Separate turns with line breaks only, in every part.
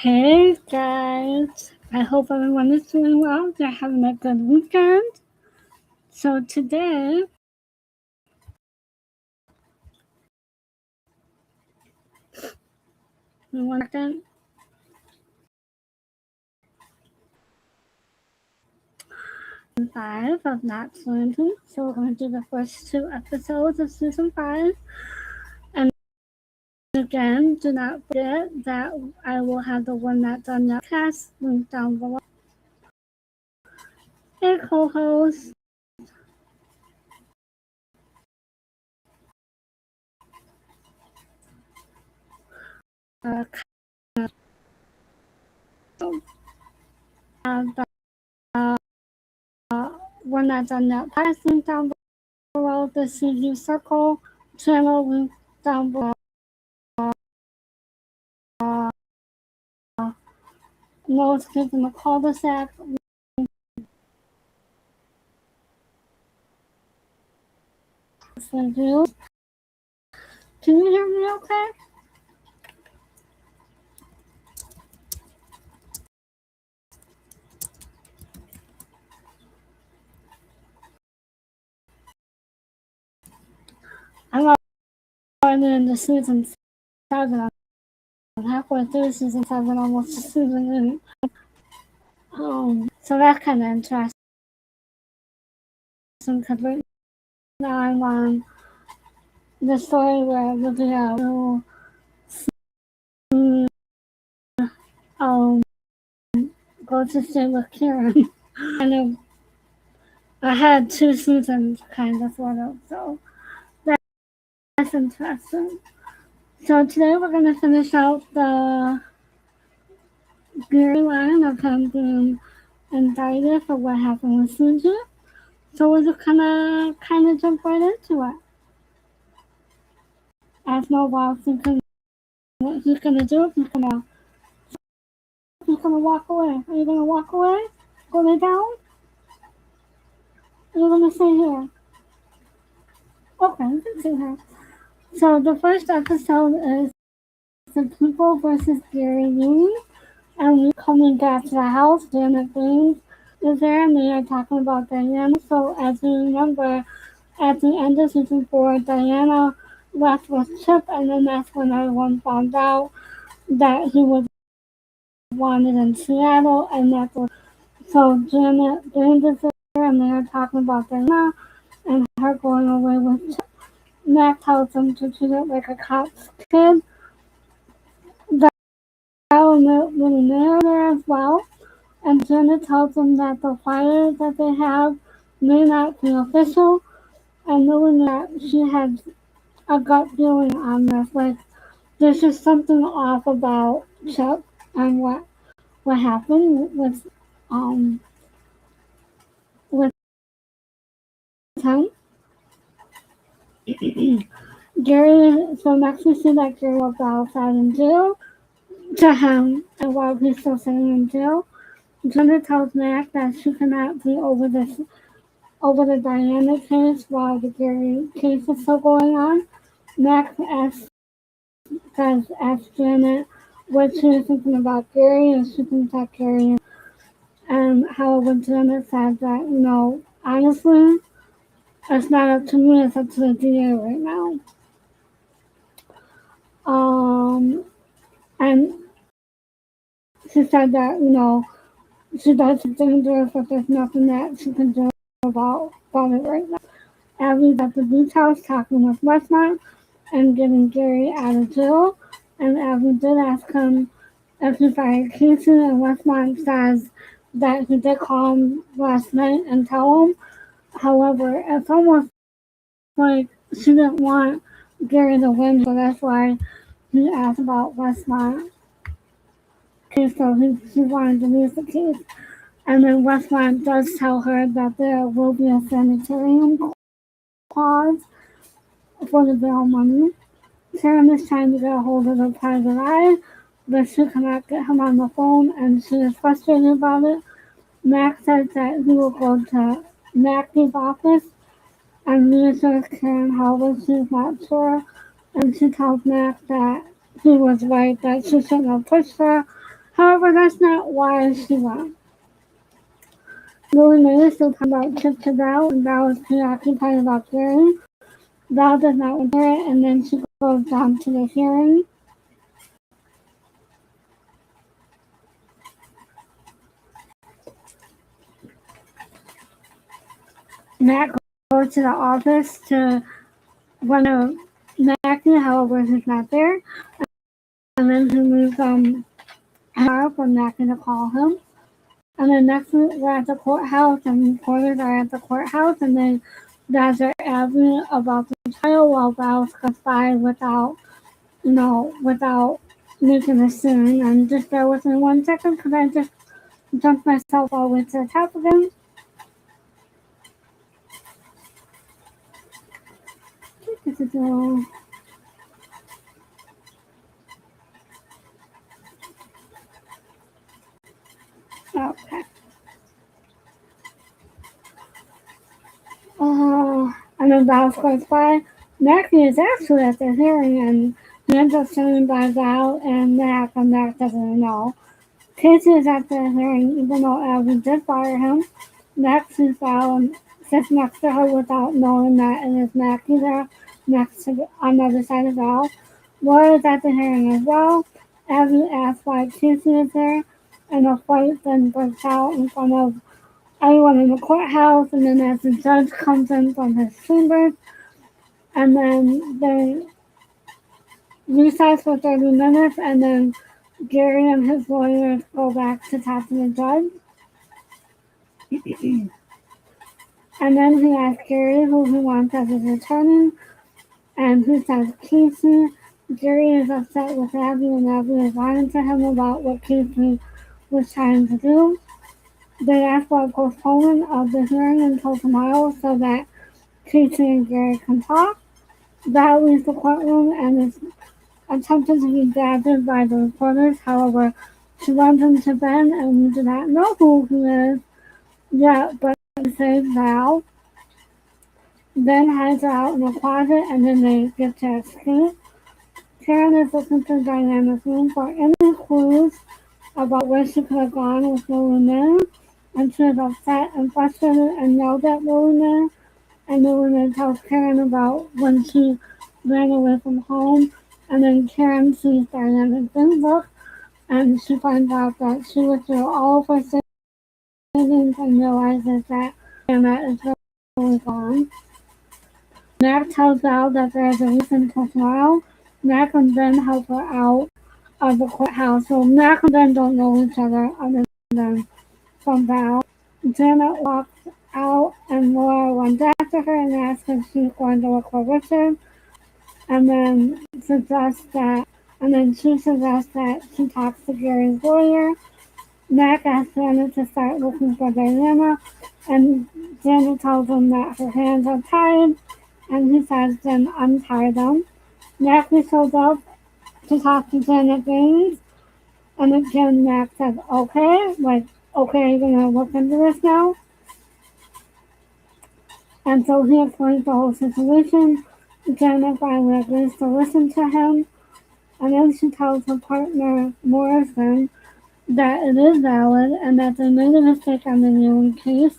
Hey guys, I hope everyone is doing well. They're having a good weekend. So today, we want to 5 of knotslanding. So we're going to do the first 2 episodes of season 5. And again, do not forget that I will have the One That Done That cast linked down below. Hey co-host. Uh, the One That Done That cast linked down below. The CG Circle channel linked down below. No escape in the cul-de-sac. Can you hear me okay? I'm already into season 7. I'm halfway through season 7, almost to season 8. So that's kind of interesting because right now I'm on the story where Olivia will go to stay with Kieran. kind of, I had 2 seasons, kind of, sort of, so that's interesting. So today we're going to finish out the Gary line of him being indicted for what happened with Suji. So we're just gonna kind of jump right into it. Ask Mobile thinking what he's gonna do. He's gonna walk away. Are you gonna walk away? Go lay down? Are you gonna stay here? Okay, you can stay here. So the first episode is the people versus Gary Ewing, and we coming back to the house. Janet Baines is there, and they are talking about Diana. So as you remember, at the end of season 4, Diana left with Chip, and then that's when everyone found out that he was wanted in Seattle, and that's what. So Janet Baines is there, and they're talking about Diana and her going away with Chip. Mac tells them to treat it like a cop's kid. Diana really there as well, and Janet tells them that the fire that they have may not be official, and knowing that she had a gut feeling on this. Like, there's just something off about Chuck and what happened with him. Gary, so next we see that Gary was outside in jail to him, and while he's still sitting in jail, Jenna tells Mac that she cannot be over the Diana case while the Gary case is still going on. Mac asks Janet what she was thinking about Gary, and she thinks that Gary. And however, Janet said that, honestly, it's not up to me, it's up to the DA right now. And she said that, she does it's dangerous, but there's nothing that she can do about it right now. Abby's at the beach house talking with Westmont and getting Gary out of jail. And Abby did ask him if he fired Casey, and Westmont says that he did call him last night and tell him. However, it's almost like she didn't want Gary to win, so that's why he asked about Westmont. Okay, so he wanted to lose the case. And then Westmont does tell her that there will be a sanitarium clause for the bail money. Karen is trying to get a hold of the private eye, but she cannot get him on the phone, and she is frustrated about it. Mac says that he will go to Mackey's office and reassures Karen, however, she's not sure, and she tells Mac that he was right, that she shouldn't have pushed her. However, that's not why she left. Lily Mae is still talking about Chip to Val, and Val is preoccupied about Gary. Val does not want to hear it, and then she goes down to the hearing. Matt goes to the office to run a Mackie, however, he's not there. And then he moves her for Mackie to call him. And then next we're at the courthouse, and reporters are at the courthouse, and then guys are asking about the trial while Val's goes by without making a scene. And just bear with me 1 second, because I just jumped myself all the way to the top again. Okay. And then Val goes by. Mackie is actually at the hearing, and he ends up sitting by Val and Mac doesn't know. Casey is at the hearing, even though Abby did fire him. Mac sees Val and sits next to her without knowing that it is Mackie there, next to on the other side of Val. Laura is at the hearing as well. Abby asks why Casey is there, and a fight then breaks out in front of everyone in the courthouse, and then as the judge comes in from his chambers, and then they recess for 30 minutes, and then Gary and his lawyers go back to talk to the judge. And then he asks Gary who he wants as his attorney, and he says Casey. Gary is upset with Abby, and Abby is lying to him about what Casey was trying to do. They ask for a postponement of the hearing until tomorrow so that Casey and Gary can talk. Val leaves the courtroom and is attempted to be gathered by the reporters. However, she runs into Ben, and we do not know who he is yet, but he saves Val. Ben hides her out in a closet, and then they get to escape. Karen is looking through Diana's room for any clues about where she could have gone with Lily Mae, and she is upset and frustrated and yelled at Lily Mae. And Lily Mae tells Karen about when she ran away from home, and then Karen sees Diana's book, and she finds out that she withdrew all of her savings and realizes that Diana is really gone. Mac tells Val that there is a reason till tomorrow. Mac and Ben help her out of the courthouse, so Mac and Ben don't know each other other than from Val. Janet walks out, and Laura runs after her and asks if she's going to look for Richard, and then she suggests that she talks to Gary's lawyer. Mac asks Janet to start looking for Diana, and Janet tells him that her hands are tied, and he says then untie them. Mac shows up to talk to Janet Gaines, and again Mac says okay, okay, you're gonna look into this now. And so he explains the whole situation. Janet finally agrees to listen to him, and then she tells her partner Morrison that it is valid and that they made a mistake on the Ewing case,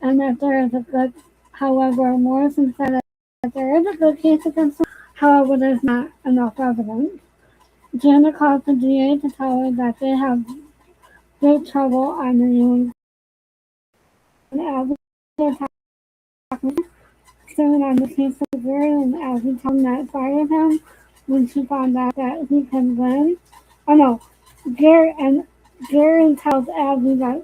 and that there is a good. However, Morrison said that there is a good case against them. However, there's not enough evidence. Janet calls the DA to tell her that they have great trouble on the Ewing. And as they're talking, sitting on the case of Gary, and as he told him that fired him when she found out that he can win. Oh no, Gary tells Abby that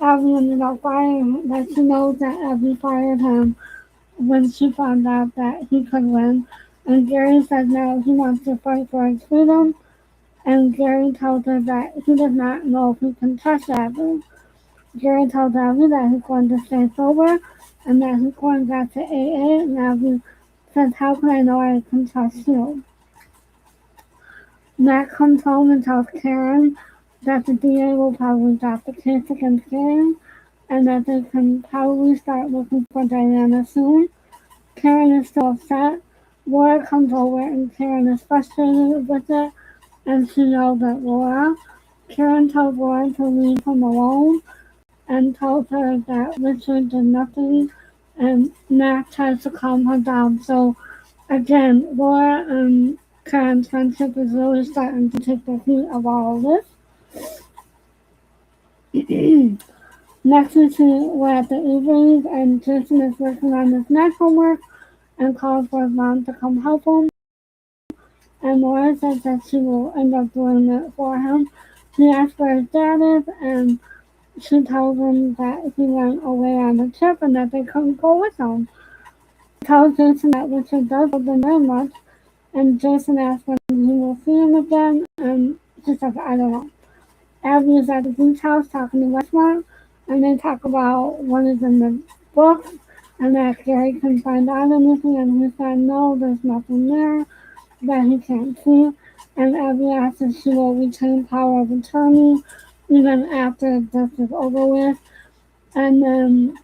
Abby ended up firing him, that she knows that Abby fired him when she found out that he could win. And Gary says now he wants to fight for his freedom, and Gary tells her that he does not know if he can trust Abby. Gary tells Abby that he's going to stay sober and that he's going back to AA, and Abby says, how can I know I can trust you? Matt comes home and tells Karen that the DA will probably drop the case against Gary, and that they can probably start looking for Diana soon. Karen is still upset. Laura comes over, and Karen is frustrated with it, and she yells at Laura. Karen tells Laura to leave him alone and tells her that Richard did nothing, and Mac tries to calm her down. So again, Laura and Karen's friendship is really starting to take the heat of all of this. Next we see we're at the Evenings, and Jason is working on his math homework and calls for his mom to come help him. And Laura says that she will end up doing it for him. He asks where his dad is, and she tells him that he went away on a trip and that they couldn't go with him. She tells Jason that Richard does love them very much, and Jason asks when he will see him again, and she says, I don't know. Abby is at the beach house talking to Westmont, and they talk about what is in the books, and that Gary can find out anything, and he said, no, there's nothing there that he can't see. And Abby asks if she will retain power of attorney even after this is over with. And then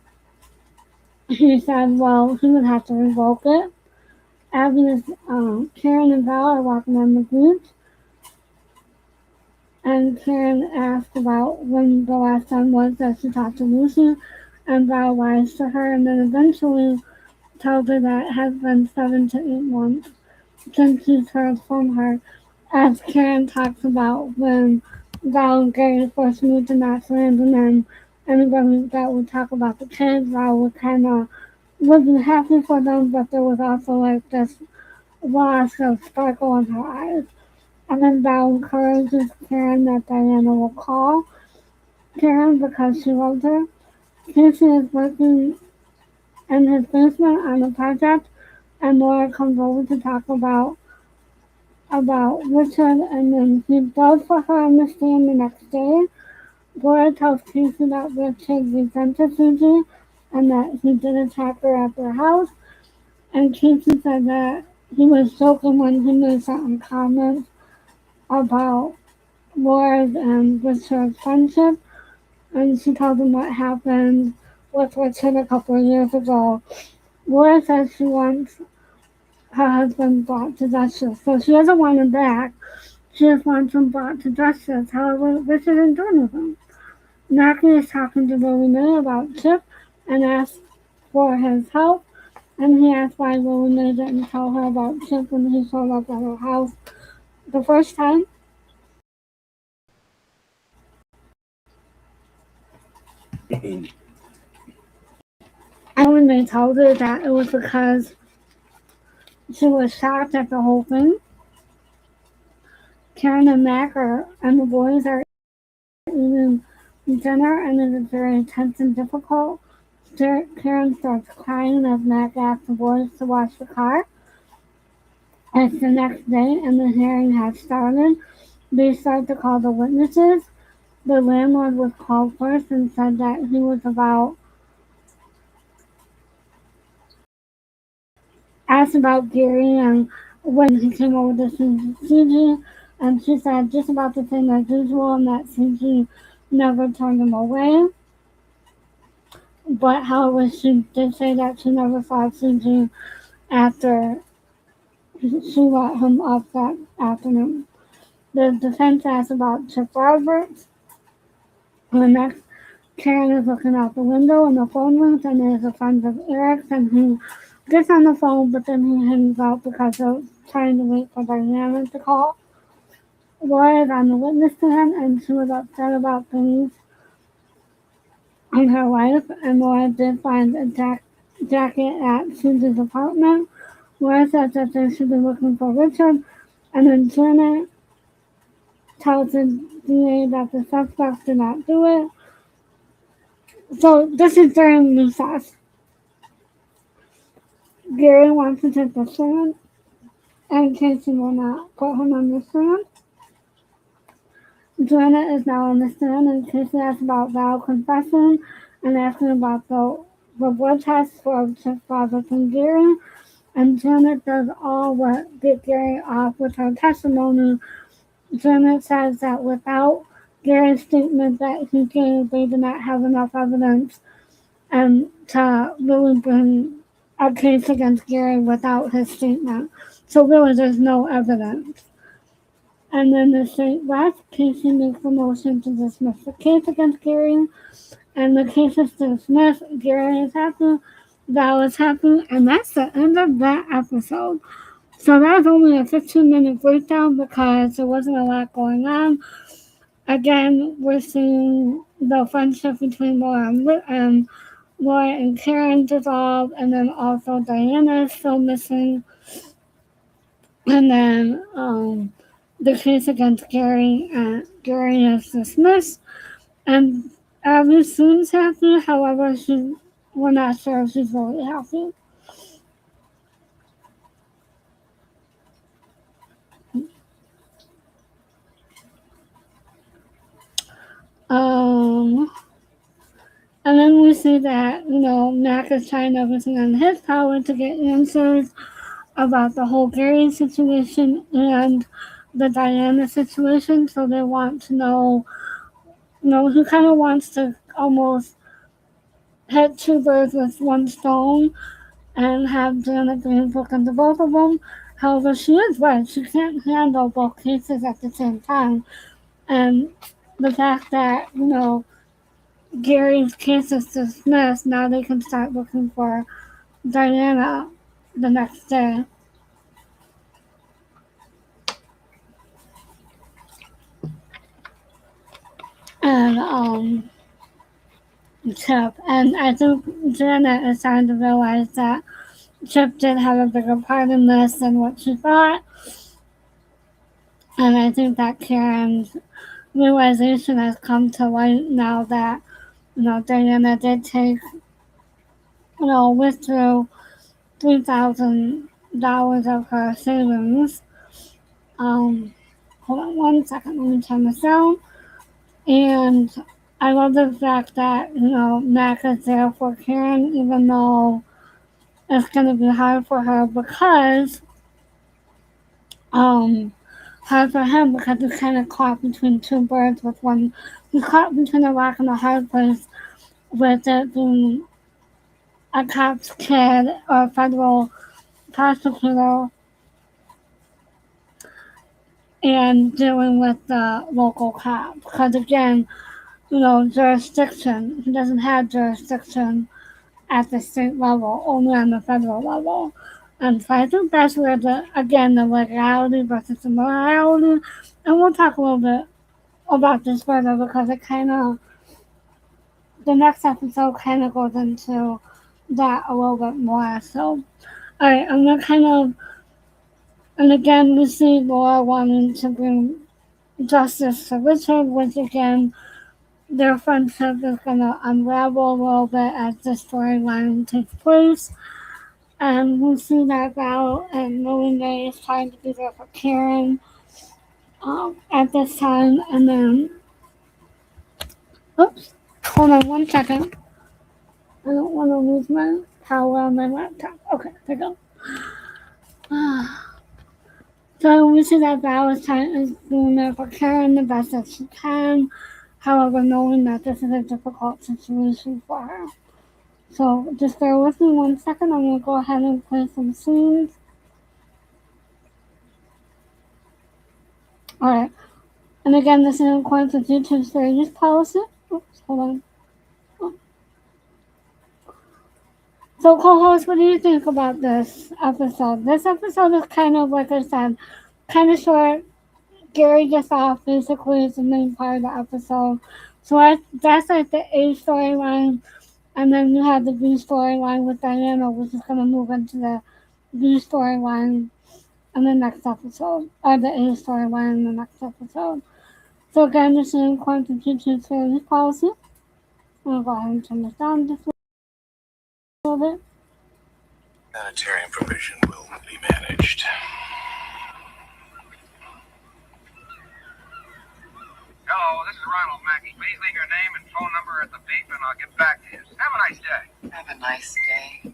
he said, well, he would have to revoke it. Abby is, Karen and Val are walking on the beach. And Karen asked about when the last time was that she talked to Lucy, and Val lies to her, and then eventually tells her that it has been 7 to 8 months since she's heard from her, as Karen talks about when Val and Gary first moved to knotslanding, and anybody that would talk about the kids, Val would kind of would be happy for them, but there was also like this loss of sparkle in her eyes. And then Val encourages Karen that Diana will call Karen because she loves her. Casey is working in his basement on a project, and Laura comes over to talk about Richard, and then he does for her understand the next day. Laura tells Casey that Richard resented Susie and that he did attack her at their house, and Casey said that he was joking when he made certain comments about Laura's and Richard's friendship, and she tells him what happened with Richard a couple of years ago. Laura says she wants her husband brought to justice, so she doesn't want him back. She just wants him brought to justice. However, Richard didn't do anything. Naki is talking to Willie Mae about Chip and asks for his help, and he asks why Willie Mae didn't tell her about Chip when he showed up at her house the first time. And when they told her that it was because she was shocked at the whole thing. Karen and Mac and the boys are eating dinner, and it is very tense and difficult. Karen starts crying as Mac asks the boys to wash the car. It's the next day, and the hearing has started. They start to call the witnesses. The landlord was called first and said that he was asked about Gary and when he came over to see CG, and she said just about the same as usual, and that CG never turned him away. But however, she did say that she never saw CG after she let him up that afternoon. The defense asked about Chip Roberts. And the next, Karen is looking out the window and the phone rings, and there's a friend of Eric's, and he gets on the phone, but then he hangs out because they're trying to wait for Diana to call. Laura is on the witness stand, and she was upset about things in her life, and Laura did find a jacket at Susie's apartment. Laura says that they should be looking for Richard, and then Janet tells the DA that the suspects did not do it. So this is during recess. Gary wants to take the stand, and Casey will not put him on the stand. Janet is now on the stand, and Casey asks about Val confessing and asking about the blood test for Chip Roberts and Gary. And Janet does all but get Gary off with her testimony. Janet says that without Gary's statement that he gave, they did not have enough evidence to really bring a case against Gary without his statement. So really there's no evidence. And then the state rests, Casey makes a motion to dismiss the case against Gary, and the case is dismissed. Gary is happy, Val is happy, and that's the end of that episode. So that was only a 15-minute breakdown because there wasn't a lot going on. Again, we're seeing the friendship between Laura and Karen dissolve, and then also Diana is still missing. And then the case against Gary is dismissed, and Abby seems happy. However, we're not sure if she's really happy. And then we see that, Mac is trying everything on his power to get answers about the whole Gary situation and the Diana situation. So they want to know, he kind of wants to almost hit two birds with one stone and have Janet Green look into both of them. However, she is right. She can't handle both cases at the same time. And the fact that, Gary's case is dismissed, now they can start looking for Diana the next day. And Chip, and I think Janet is starting to realize that Chip did have a bigger part in this than what she thought. And I think that Karen's realization has come to light now that, Diana did take, withdrew $3,000 of her savings. Hold on one second, let me turn this down. And I love the fact that, Mac is there for Karen, even though it's going to be hard for her because, hard for him because he's kind of caught between two birds with one. He's caught between a rock and a hard place with it being a cop's kid or a federal prosecutor and dealing with the local cop. Because again, jurisdiction, he doesn't have jurisdiction at the state level, only on the federal level. And so I think that's where the legality versus the morality, and we'll talk a little bit about this further because it the next episode kind of goes into that a little bit more. So, alright, I'm gonna and again, we see Laura wanting to bring justice to Richard, which again, their friendship is gonna unravel a little bit as the storyline takes place. And we see that Val and Melinda is trying to be there for Karen at this time. And then, oops, hold on one second. I don't want to lose my power on my laptop. Okay, there we go. So we see that Val is doing there for Karen the best that she can. However, knowing that this is a difficult situation for her. So just bear with me 1 second. I'm going to go ahead and play some scenes. Alright. And again, this is in accordance with YouTube's fair use policy. Oops, hold on. Oh. So, co-host, what do you think about this episode? This episode is kind of, like I said, kind of short. Gary gets off, basically, is the main part of the episode. So that's like the A storyline. And then you have the B storyline with Diana, which is going to move into the B storyline in the next episode, or the A storyline in the next episode. So again, this is in accordance with YouTube's fair use policy. I'm going to go ahead and turn this down just a little bit.
Sanitarian provision will be managed.
Hello, this is Ronald Mackey. Please leave your name and phone number at the beep and I'll get back to you. Have a nice day.
Have a nice day.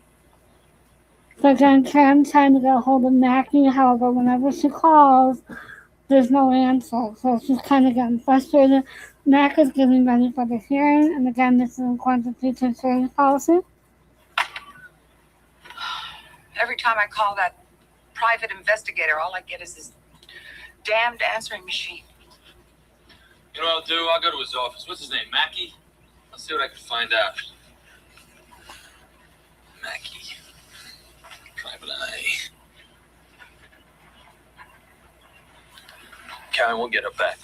So again, Karen's trying to get a hold of Mackie. However, whenever she calls, there's no answer. So she's kind of getting frustrated. Mac is getting ready for the hearing. And again, this is in accordance with YouTube's fair use policy.
Every time I call that private investigator, all I get is this damned answering machine.
You know what I'll do? I'll go to his office. What's his name? Mackey? I'll see what I can find out. Mackey. Private Eye. Karen, we'll get her back.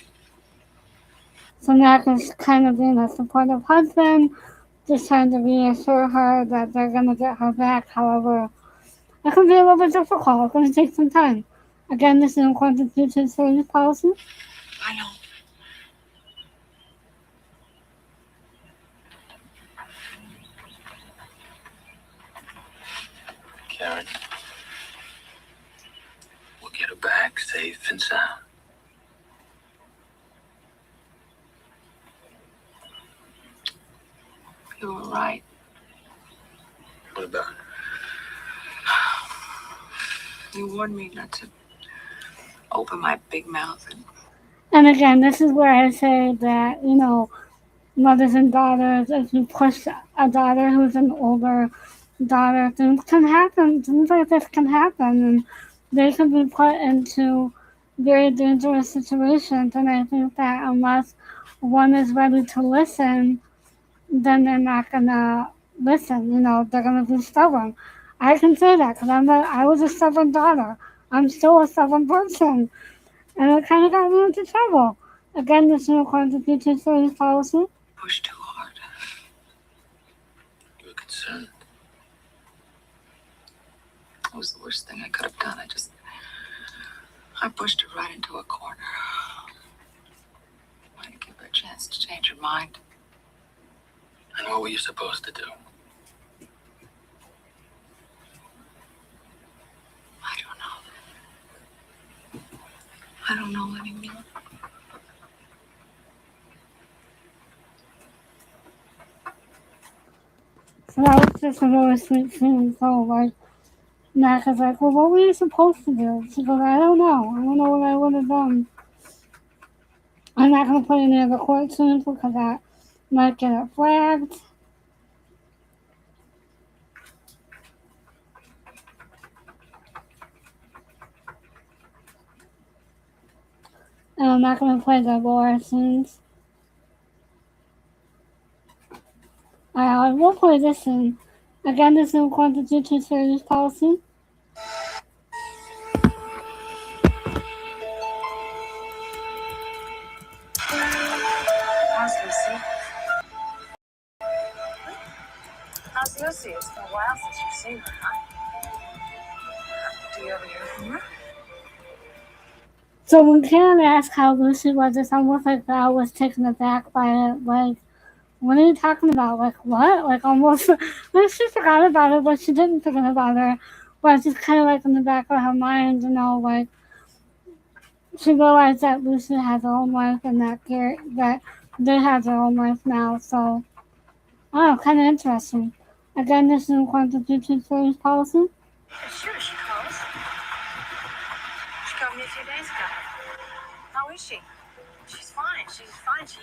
So Mac is kind of being a supportive husband, just trying to reassure her that they're going to get her back. However, it can be a little bit difficult. It's going to take some time. Again, this is according to future service policy.
I know.
Karen. We'll get her back safe and sound.
You were right.
What about it?
You warned me not to open my big mouth.
And again, this is where I say that, mothers and daughters, if you push a daughter who's an older daughter, things can happen. Things like this can happen. And they can be put into very dangerous situations. And I think that unless one is ready to listen, then they're not going to listen. They're going to be stubborn. I can say that because I was a stubborn daughter. I'm still a stubborn person. And it kind of got me into trouble. Again, this is according to future service policy.
Push too hard.
You were concerned.
It was the worst thing I could have done. I pushed her right into a corner. I didn't give her a chance to change her mind.
And what were you supposed to do?
I don't know anymore.
So that was just a really sweet scene. So, Mac is like, well, what were you supposed to do? She goes, I don't know. I don't know what I would have done. I'm not going to play any of the court scenes because that might get it flagged. And I'm not going to play the lore scenes. I will play this scene. Again, this is according to future service policy.
How's Lucy? How's Lucy? It's been a while since you've seen her, huh? Do you ever hear from her?
So when Karen asked how Lucy was, it's almost like Val was taken aback by it. Like, what are you talking about? Like, what? Like, almost, like, she forgot about it, but she didn't forget about her. But it's just kind of like in the back of her mind, like, she realized that Lucy has her own life and that they have their own life now. So, kind of interesting. Again, this is according to future service policy.
Sure, she calls. She called me a few days ago. How is she? She's fine. She's fine. She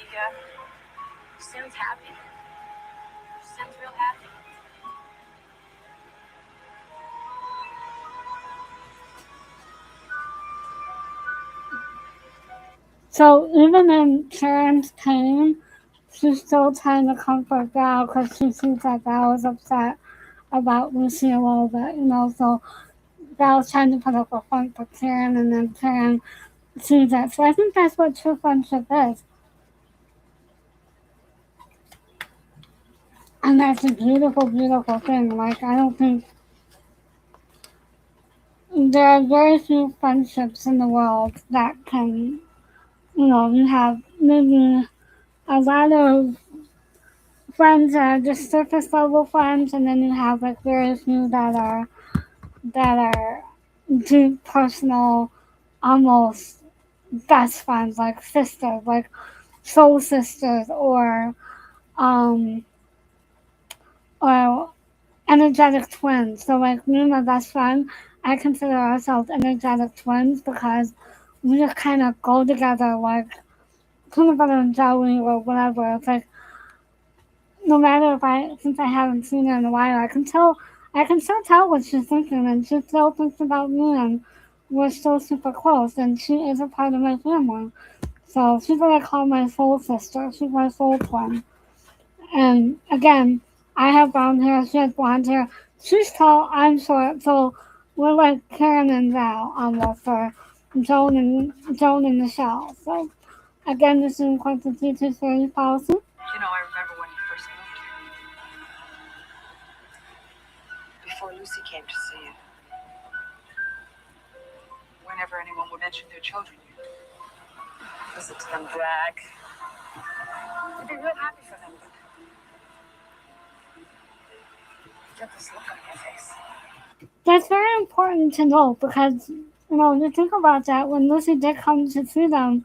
seems happy. She seems real happy.
So even in Karen's pain, she's still trying to comfort Val because she sees that Val is upset about Lucy a little bit, So Val's trying to put up a front for Karen, and then Karen sees that. So I think that's what true friendship is. And that's a beautiful, beautiful thing. Like, I don't think there are very few friendships in the world that can, you have maybe a lot of friends that are just surface level friends, and then you have like very few that are deep, personal, almost best friends, like sisters, like soul sisters, or energetic twins. So like me and my best friend, I consider ourselves energetic twins because we just kind of go together like peanut butter and jelly or whatever. It's like no matter since I haven't seen her in a while, I can still tell what she's thinking, and she still thinks about me, and we're still super close, and she is a part of my family. So she's what I call my soul sister. She's my soul twin. And again, I have brown hair, she has blonde hair. She's tall, I'm short, so we're like Karen and Val almost, or Joan and Michelle. So again, this is in accordance with teacher's series policy.
You know, I remember when you first moved here. Before Lucy came to see you. Whenever anyone would mention their children, you'd listen to them brag. You'd be real happy for them. Get this look on your face.
That's very important to know because, you think about that, when Lucy did come to see them,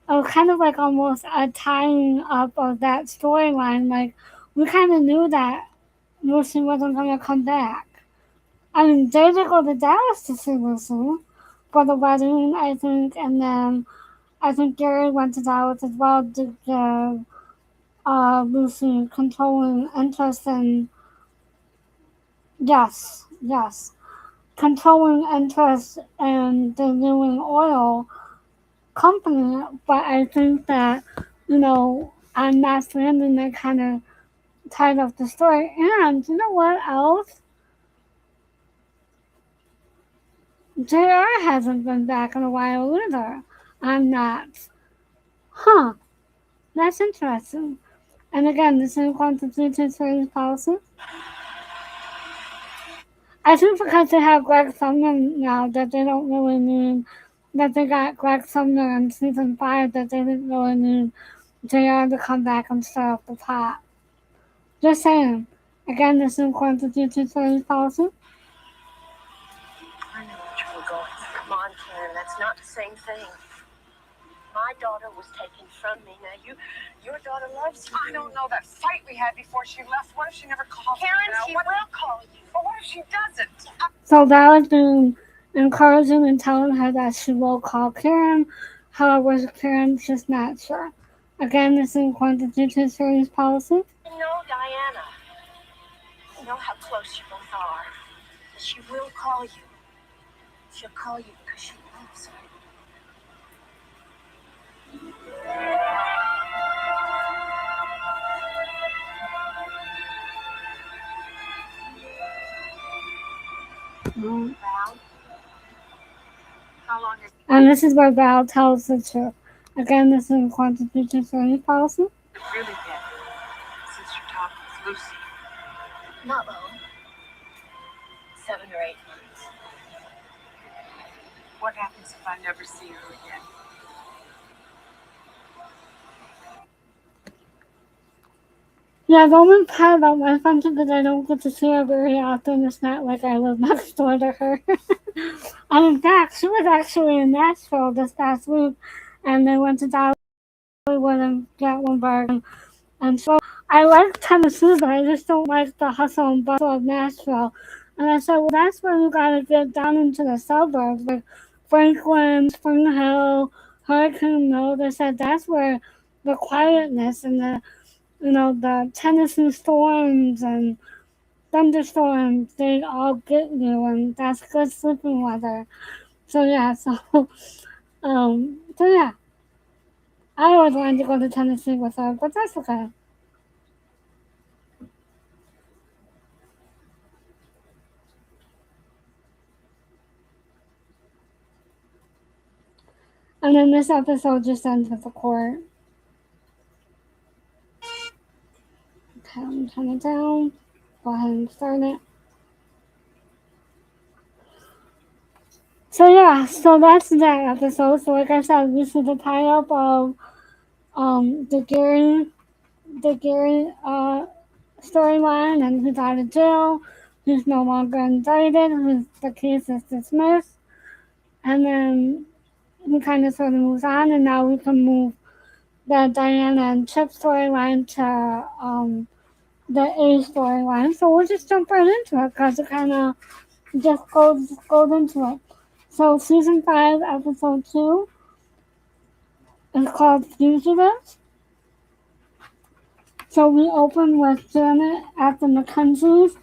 it was kind of like almost a tying up of that storyline. Like, we kind of knew that Lucy wasn't going to come back. I mean, they did go to Dallas to see Lucy for the wedding, I think, and then I think Gary went to Dallas as well to give Lucy controlling interest in, yes, controlling interest in the Ewing oil company, but I think that, on knotslanding they kind of tied up the story. And you know what else? JR hasn't been back in a while either. I'm not. Huh. That's interesting. And again, this is in accordance with teacher's series policy. I think because they have Greg Sumner now that they don't really need, that they got Greg Sumner in season 5, that they didn't really need JR to come back and stir up the pot. Just saying. Again, this is in accordance with teacher's series policy.
I know what you were going through. Come on, Karen, that's not the same thing. My daughter was taken from me. Now, your daughter loves you.
I don't know, that fight we had before she left. What if she never calls
Karen,
me now?
she will call you.
But what if she doesn't?
So that was being encouraging and telling her that she will call Karen. However, Karen's just not sure. Again, this is in accordance with teacher's series policy.
You know, Diana. You know how close you both are. She will call you. She'll call you because she loves you.
Mm.
Val? How long is
And this is where Val tells the truth. Again, this is in accordance with teacher's series policy.
It really been since you talked with Lucy.
not long? 7 or 8 months.
What happens if I never see her again?
Yeah, the only part about my friendship is I don't get to see her very often. It's not like I live next door to her. And in fact, she was actually in Nashville this past week, and they went to Dollywood and Gatlinburg. And so I like Tennessee, but I just don't like the hustle and bustle of Nashville. And I said, well, that's where you gotta get down into the suburbs, like Franklin, Spring Hill, Hurricane Mill. They said that's where the quietness and the Tennessee storms and thunderstorms, they all get you, and that's good sleeping weather. So yeah, I always wanted to go to Tennessee with her, but that's okay. And then this episode just ends with the court. Okay, I'm turn it down. Go ahead and start it. So yeah, so that's that episode. So like I said, we see the tie up of the Gary storyline, and he's out of jail. He's no longer indicted. The case is dismissed, and then he kind of sort of moves on, and now we can move the Diana and Chip storyline to the A storyline. So we'll just jump right into it because it kind of just goes into it. So season 5, episode 2 is called Fugitives. So we open with Janet at the Mackenzie's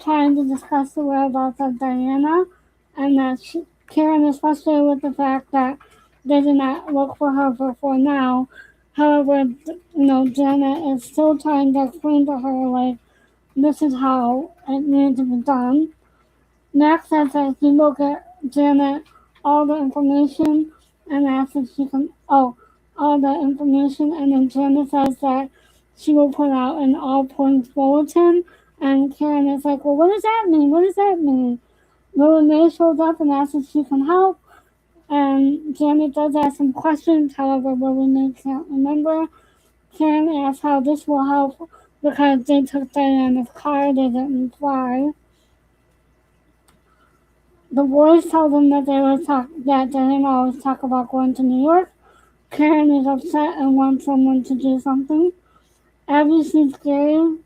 trying to discuss the whereabouts of Diana, and that Karen is frustrated with the fact that they did not look for her before now. However, Janet is still trying to explain to her, like, this is how it needs to be done. Max says that he will get Janet all the information and asks if she can, all the information, and then Janet says that she will put out an all points bulletin, and Karen is like, well, what does that mean? What does that mean? Lily May shows up and asks if she can help, and Janet does ask some questions, however, Lily May can't remember. Karen asks how this will help because they took Diana's car, they didn't fly. The boys tell them that Diana always talk about going to New York. Karen is upset and wants someone to do something. Abby sees Gary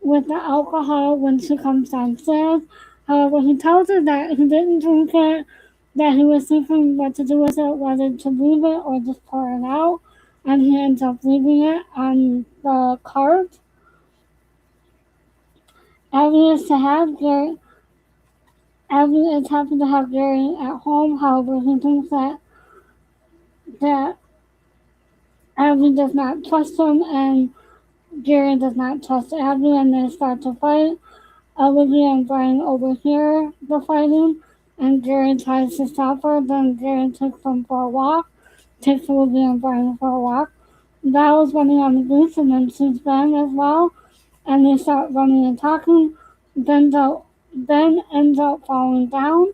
with the alcohol when she comes downstairs. However, he tells her that he didn't drink it, that he was thinking what to do with it, whether to leave it or just pour it out, and he ends up leaving it on the cart. Abby is happy to have Gary at home. However, he thinks that Abby does not trust him, and Gary does not trust Abby, and they start to fight. Olivia and Brian overhear the fighting, and Gary tries to stop her. Then Gary takes Olivia and Brian for a walk. Val is running on the beach, and then sees Ben as well, and they start running and talking. Ben ends up falling down.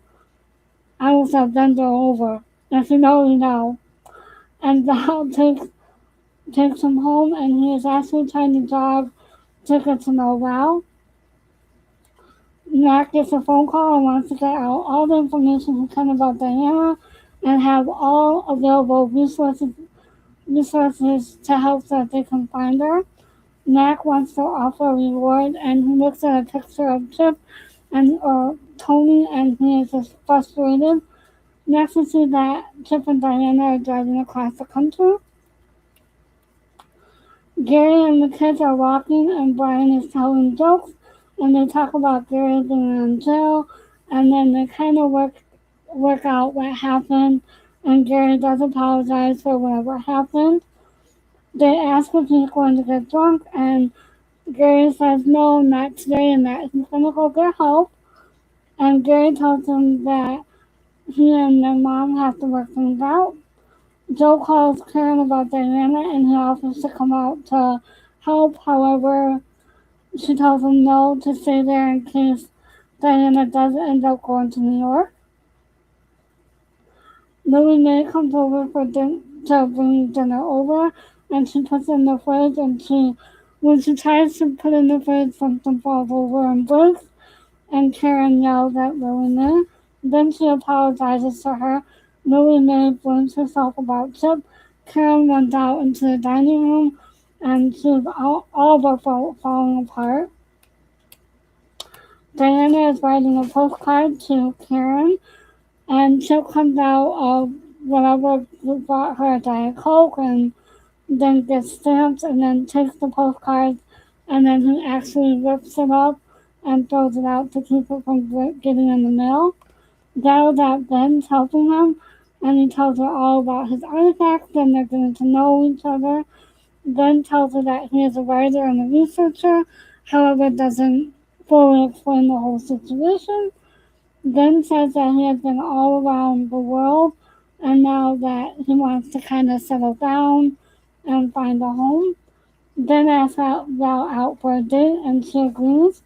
I will say bend over. If you know, you know. And Val takes him home, and he is actually trying to jog to get to know Val. Mac gets a phone call and wants to get out all the information he can about Diana and have all available resources to help so that they can find her. Mac wants to offer a reward, and he looks at a picture of Chip and Tony, and he is just frustrated. Next, we see that Chip and Diana are driving across the country. Gary and the kids are walking, and Brian is telling jokes, and they talk about Gary being in jail, and then they kind of work out what happened, and Gary does apologize for whatever happened. They ask if he's going to get drunk, and Gary says no, not today, and that he's going to go get help. And Gary tells him that he and their mom have to work things out. Joe calls Karen about Diana, and he offers to come out to help. However, she tells him no, to stay there in case Diana does end up going to New York. Lily May comes over to bring dinner over, and she puts it in the fridge, and when she tries to put it in the fridge, something falls over and breaks, and Karen yells at Lily May. Then she apologizes to her. Lily May blames herself about Chip. Karen runs out into the dining room, and she's all but falling apart. Diana is writing a postcard to Karen, and Chip comes out of whatever bought her a Diet Coke, and then gets stamps, and then takes the postcard, and then he actually rips it up and throws it out to keep it from getting in the mail. Now that Ben's helping him, and he tells her all about his artifacts, and they're getting to know each other. Ben tells her that he is a writer and a researcher, however doesn't fully explain the whole situation. Ben says that he has been all around the world, and now that he wants to kind of settle down and find a home. Ben asks Val out for a date, and she agrees.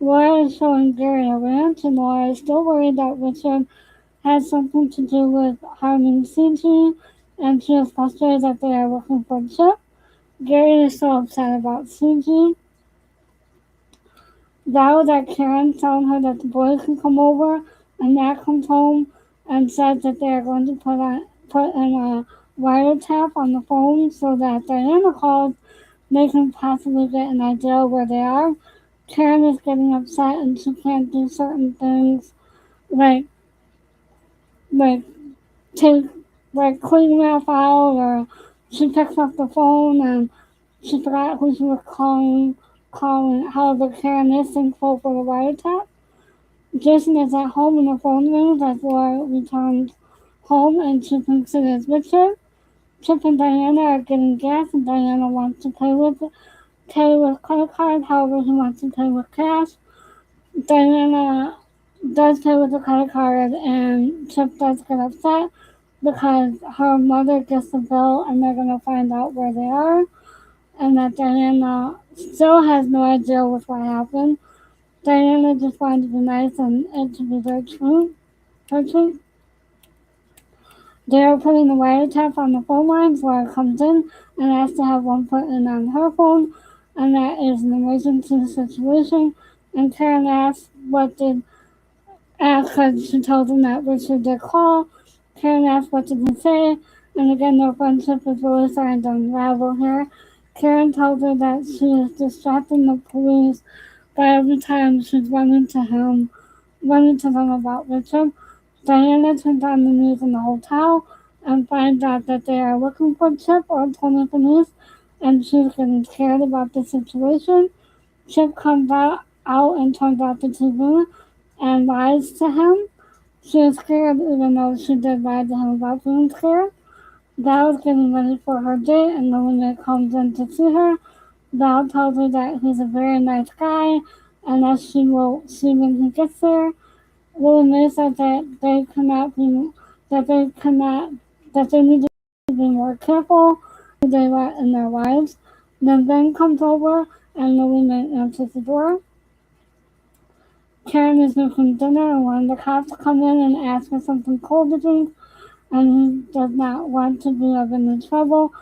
Laura is showing Gary a ranch, and Laura is still worried that Richard has something to do with harming CG, and she is frustrated that they are looking for Chip. Gary is so upset about CG. Val that Karen's telling her that the boys can come over, and Matt comes home and says that they are going to put in a wiretap on the phone so that Diana calls, they can possibly get an idea where they are. Karen is getting upset, and she can't do certain things like cleaning her file, or she picks up the phone and she forgot who she was calling. However, Karen is thankful for the wiretap. Jason is at home and the phone rings as Laura returns home and she thinks it is Richard. Chip and Diana are getting gas and Diana wants to pay with credit card, however he wants to pay with cash. Diana does pay with the credit card and Chip does get upset because her mother gets the bill and they're gonna find out where they are and that Diana still has no idea with what happened. Diana just wanted to be nice and it to be their truth. Her truth. They are putting the wiretap on the phone lines. Laura comes in and asks to have one put in on her phone, and that is an emergency situation. And Karen asks what did because she told him that Richard did call. Karen asks what did he say, and again their friendship is really starting to unravel here. Karen tells her that she is distracting the police by every time she's running to them about Richard. Diana turns on the news in the hotel and finds out that they are looking for Chip or Tony Denise, and she's getting scared about the situation. Chip comes out and turns off the TV and lies to him. She is scared even though she did lie to him about being scared. Val is getting ready for her date and the roommate comes in to see her. Val tells her that he's a very nice guy and that she will see when he gets there. Roommate said that they need to be more careful who they let in their lives. Then Ben comes over and the roommate answers the door. Karen is making dinner and when the cops come in and ask for something cold to drink and he does not want to be of any trouble,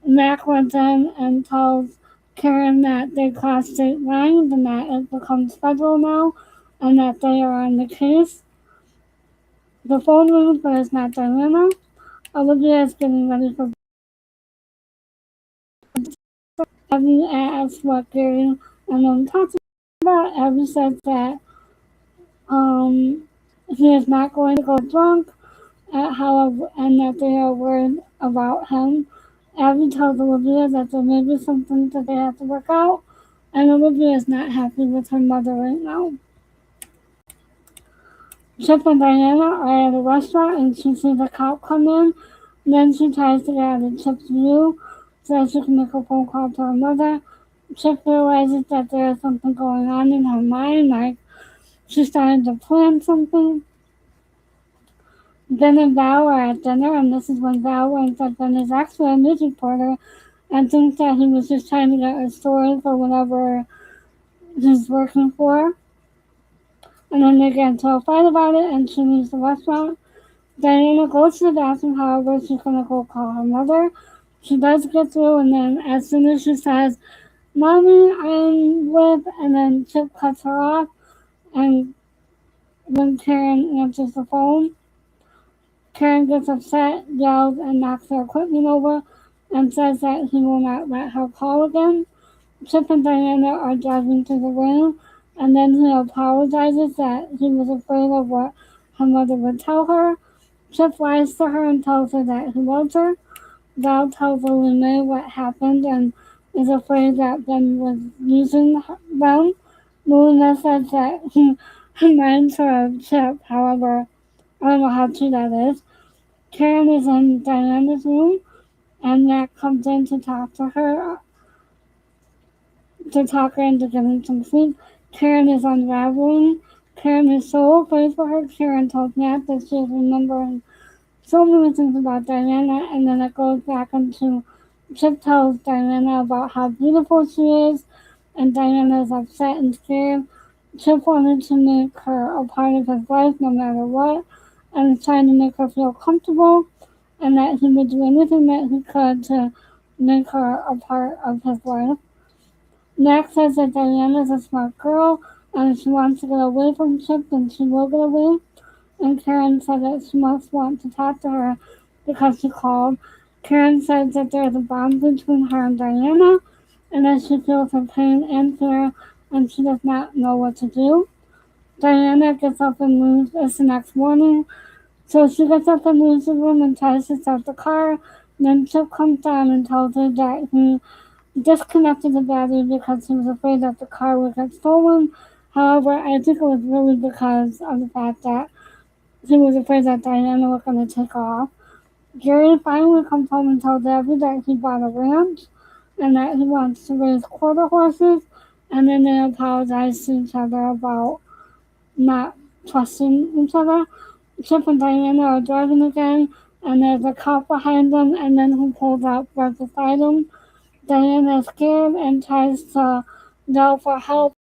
Mac runs in and tells Karen that they crossed state lines and that it becomes federal now and that they are on the case. The phone rings but it's not Diana. Olivia is getting ready for Abby asks what Gary and them talks about. Abby says that he is not going to go drunk however and that they are worried about him. Abby tells Olivia that there may be something that they have to work out and Olivia is not happy with her mother right now. Chip and Diana are at a restaurant and she sees a cop come in. Then she tries to get out of Chip's view so that she can make a phone call to her mother. Chip realizes that there is something going on in her mind, like she's starting to plan something. Ben and Val are at dinner, and this is when Val learns that Ben is actually a news reporter and thinks that he was just trying to get a story for whatever he's working for. And then they get into a fight about it, and she leaves the restaurant. Diana goes to the bathroom, however, she's gonna go call her mother. She does get through, and then as soon as she says, Mommy, I'm with, and then Chip cuts her off, and when Karen answers the phone, Karen gets upset, yells, and knocks her equipment over, and says that he will not let her call again. Chip and Diana are driving to the ring, and then he apologizes that he was afraid of what her mother would tell her. Chip lies to her and tells her that he loves her. Val tells Renee what happened and is afraid that Ben was using them. Melina says that he reminds her of Chip, however, I don't know how true that is. Karen is in Diana's room and Matt comes in to talk her into getting some sleep. Karen is unraveling. Karen is so afraid for her. Karen tells Matt that she is remembering so many things about Diana, and then it goes back into Chip tells Diana about how beautiful she is, and Diana is upset and scared. Chip wanted to make her a part of his life no matter what, and is trying to make her feel comfortable, and that he would do anything that he could to make her a part of his life. Max says that Diana is a smart girl, and if she wants to get away from Chip, then she will get away. And Karen said that she must want to talk to her because she called. Karen says that there is a bond between her and Diana, and that she feels her pain and fear, and she does not know what to do. Diana gets up and leaves. It's the next morning, so she gets up and leaves the room and tries to start the car. Then Chip comes down and tells her that he disconnected the battery because he was afraid that the car would get stolen. However, I think it was really because of the fact that he was afraid that Diana was going to take off. Gary finally comes home and tells Abby that he bought a ranch and that he wants to raise quarter horses, and then they apologize to each other about not trusting each other. Chip and Diana are driving again, and there's a cop behind them, and then he pulls up right beside them. Diana is scared and tries to yell for help.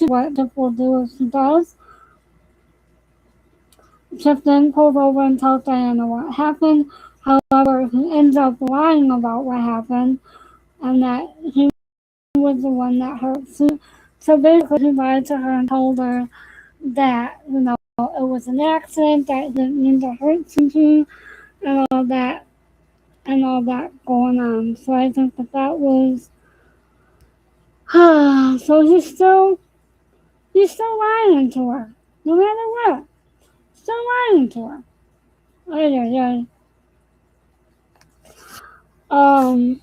What Chip will do if she does. Chip then pulls over and tells Diana what happened. However, he ends up lying about what happened and that he was the one that hurt Sue. So basically, he lied to her and told her that, it was an accident, that he didn't mean to hurt Susie, and all that going on. So I think that was, so he's still lying to her, no matter what. Still lying to her. Yeah. Um,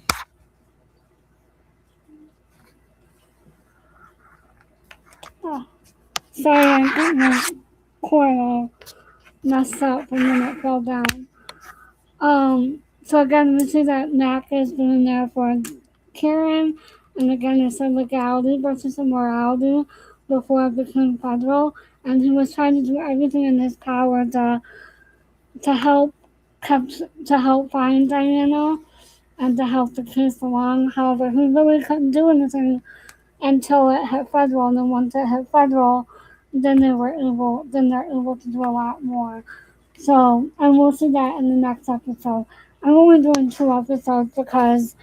oh, sorry, I got my cord all messed up and then it fell down. So again, we see that Mac is being there for Karen, and again, it's a legality versus a morality before it became federal, and he was trying to do everything in his power to help to help find Diana and to help the case along. However, he really couldn't do anything until it hit federal, and then once it hit federal, then they're able to do a lot more. So, and we'll see that in the next episode. I'm only doing 2 episodes because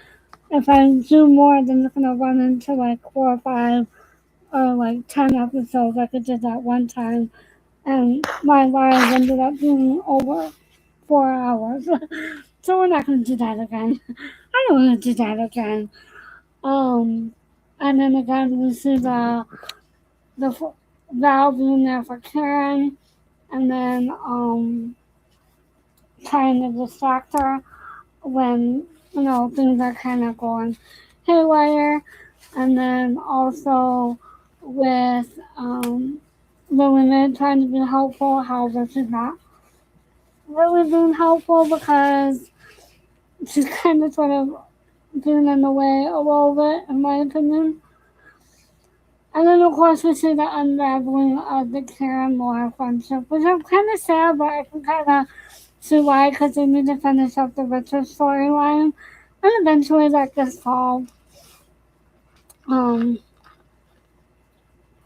if I do more, then it's gonna run into like 4 or 5 or like 10 episodes like I did that one time, and my lives ended up being over 4 hours. So we're not gonna do that again. I don't want to do that again. And then again, we see the Val being there for Karen, and then trying to distract her when things are kind of going haywire, and then also with Lily Mae trying to be helpful. However, she's not really being helpful because she's kind of sort of being in the way a little bit, in my opinion. And then, of course, we see the unraveling of the Karen Laura friendship, which I'm kind of sad, but I can kind of see why, because they need to finish up the Richard storyline, and eventually that gets solved. So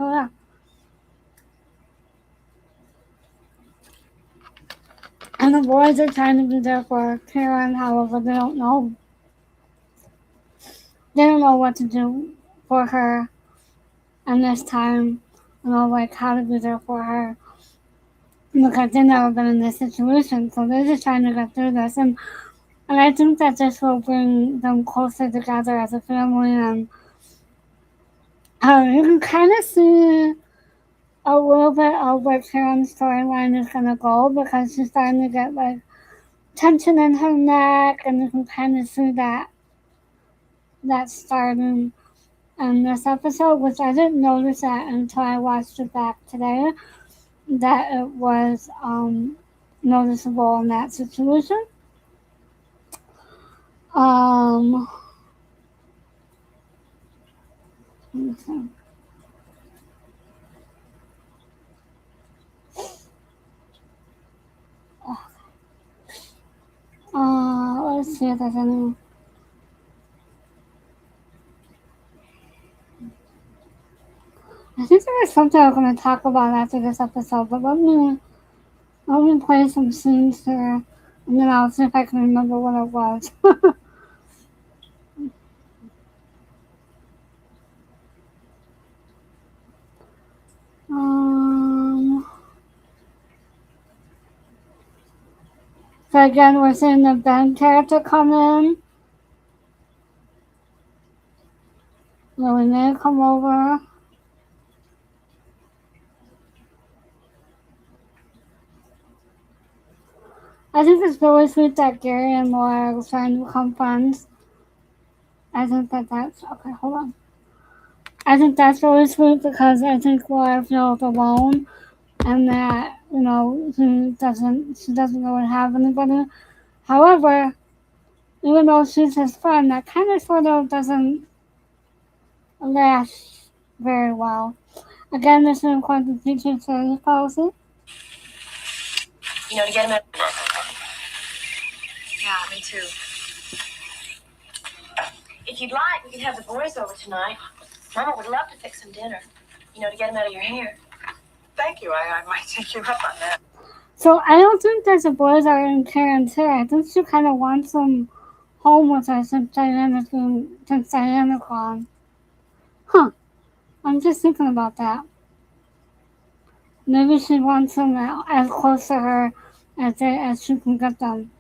yeah. And the boys are trying to be there for Karen, however, they don't know. They don't know what to do for her and this time, like how to be there for her. Because they've never been in this situation, so they're just trying to get through this. And I think that this will bring them closer together as a family, and you can kind of see a little bit of where Karen's storyline is going to go, because she's starting to get like tension in her neck, and you can kind of see that starting in this episode, which I didn't notice that until I watched it back today, that it was noticeable in that situation. Let's see if there's any. I think there was something I was going to talk about after this episode, but let me play some scenes here, and then I'll see if I can remember what it was. So again, we're seeing the Ben character come in. Lily Mae come over. I think it's really sweet that Gary and Laura are trying to become friends. I think that's okay. Hold on. I think that's really sweet because I think Laura feels alone and that, she doesn't really have anybody. However, even though she's his friend, that kind of sort of doesn't last very well. Again, this is according to teaching service policy.
To get him out. Yeah, me too. If you'd like, we could have the boys over tonight. Mama would love to fix some dinner. To get him out of your hair.
Thank you. I might take you up on that.
So I don't think that the boys are in Karen's hair. I think she kind of wants them home with her since Diana's gone. Huh. I'm just thinking about that. Maybe she wants them as close to her as she can get them.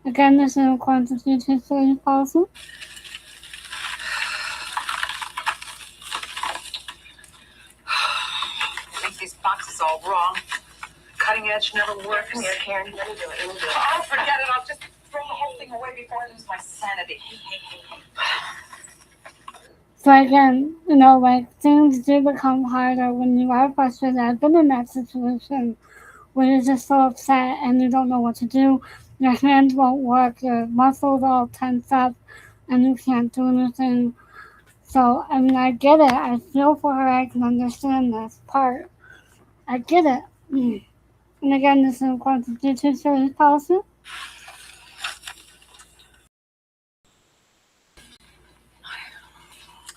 Again, this is according to future service policy.
I think these boxes all wrong. Cutting edge never works.
Come here, Karen. Let me do it.
Oh, forget it. I'll just throw the whole thing away before I lose my sanity.
Hey.
So again, things do become harder when you are frustrated. I've been in that situation where you're just so upset and you don't know what to do. Your hands won't work, your muscles all tense up, and you can't do anything. So, I get it. I feel for her. I can understand this part. I get it. And again, this is according to future service policy.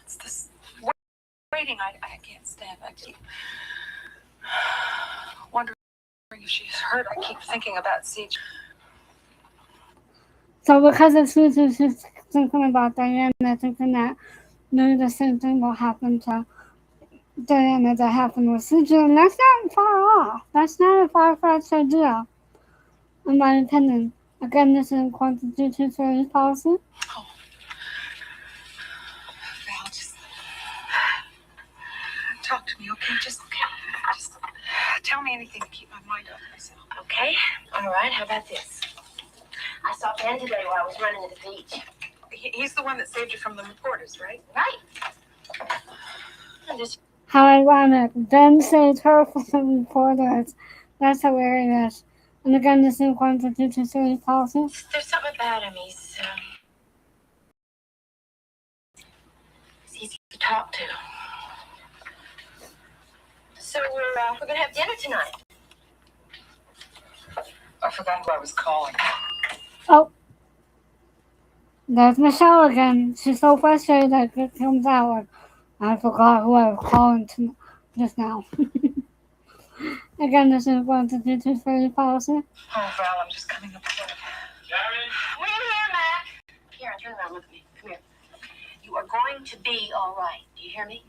It's this waiting I can't stand. I keep wondering if she's hurt. I keep thinking about Siege.
So because it's Susie, she's thinking about Diana, thinking that maybe the same thing will happen to Diana that happened with Susie, and that's not far off. That's not a far-fetched idea, in my opinion. Again, this is according to future service policy.
Oh. Val, just talk to me, okay? Just tell me anything to keep my mind off myself.
Okay. All right. How about this? I saw Ben today while I was running to the beach.
He's the one that saved you from the reporters, right?
Right.
How ironic. Ben saved her from the reporters. That's hilarious. And again, this is according to future service policy.
There's something about him. He's easy to talk to. So we're gonna have dinner tonight.
I forgot who I was calling.
Oh, there's Michelle again. She's so frustrated that it comes out like, I forgot who I was calling just now. Again, this is according to future service policy.
Oh, Val, I'm just coming up with it.
Karen?
We're here, Mac. Karen, turn around. Look at me. Come here. You are going to be all right. Do you hear me?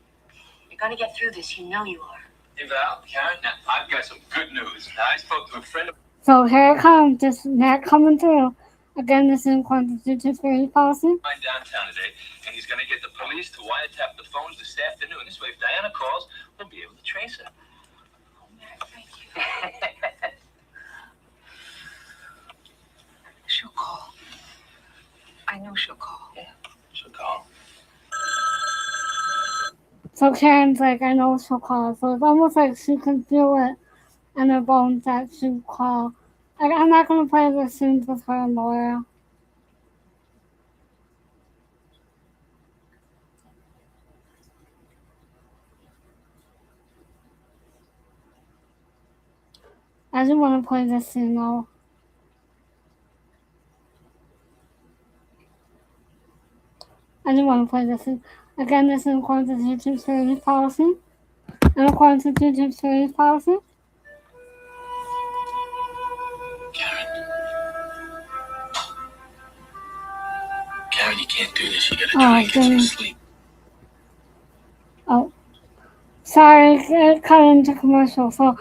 You're going to get through this. You know you are.
Hey, Val, Karen, now, I've got some good news. I spoke to a friend of
So here it comes, just not coming through. Again, this is according to future service policy.
mine downtown today, and he's going to get the police to wiretap the phones this afternoon. This way, if Diana calls, we'll be able to trace her.
Oh, Mac, thank you. She'll call. I know she'll call.
Yeah, she'll call.
So Karen's like, I know she'll call. So it's almost like she can feel it in her bones that she'll call. Like, I'm not going to play the scenes with her and Laura. I didn't want to play this scene though. I didn't want to play this scene. Again, this is according to YouTube service policy. And according to YouTube service policy.
Karen, you can't do this. You gotta
Oh,
try and get some
dang.
sleep.
Oh, sorry, it cut into commercial. So,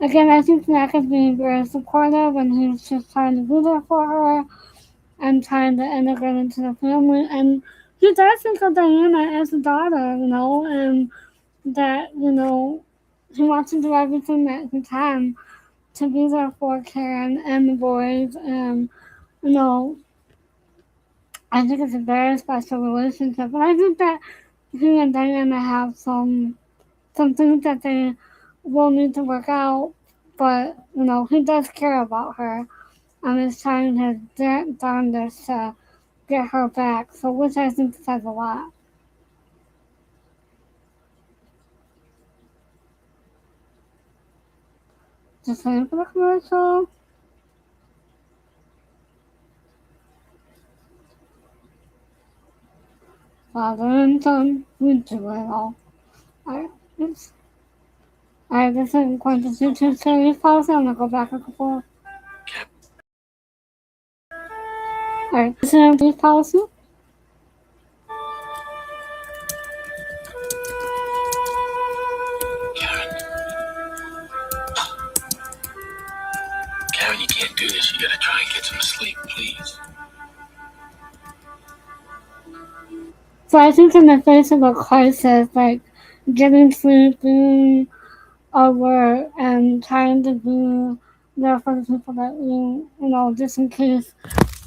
again, I think Mac is being very supportive and he's just trying to be there for her and trying to integrate into the family. And he does think of Diana as a daughter, and that, he wants to do everything that he can to be there for Karen and the boys. And, I think it's a very special relationship. And I think that he and Diana have some things that they will need to work out, but he does care about her and is trying his darndest to get her back. So, which I think says a lot. Just waiting for the commercial. Father and son, we do it all. Alright, oops. Alright, this is going to do 2 policy. I'm gonna go back a couple. Alright, this is policy.
Karen, you can't do this. You gotta try and get some sleep, please.
So I think in the face of a crisis, like getting sleep, being aware, and trying to be there for the people that just in case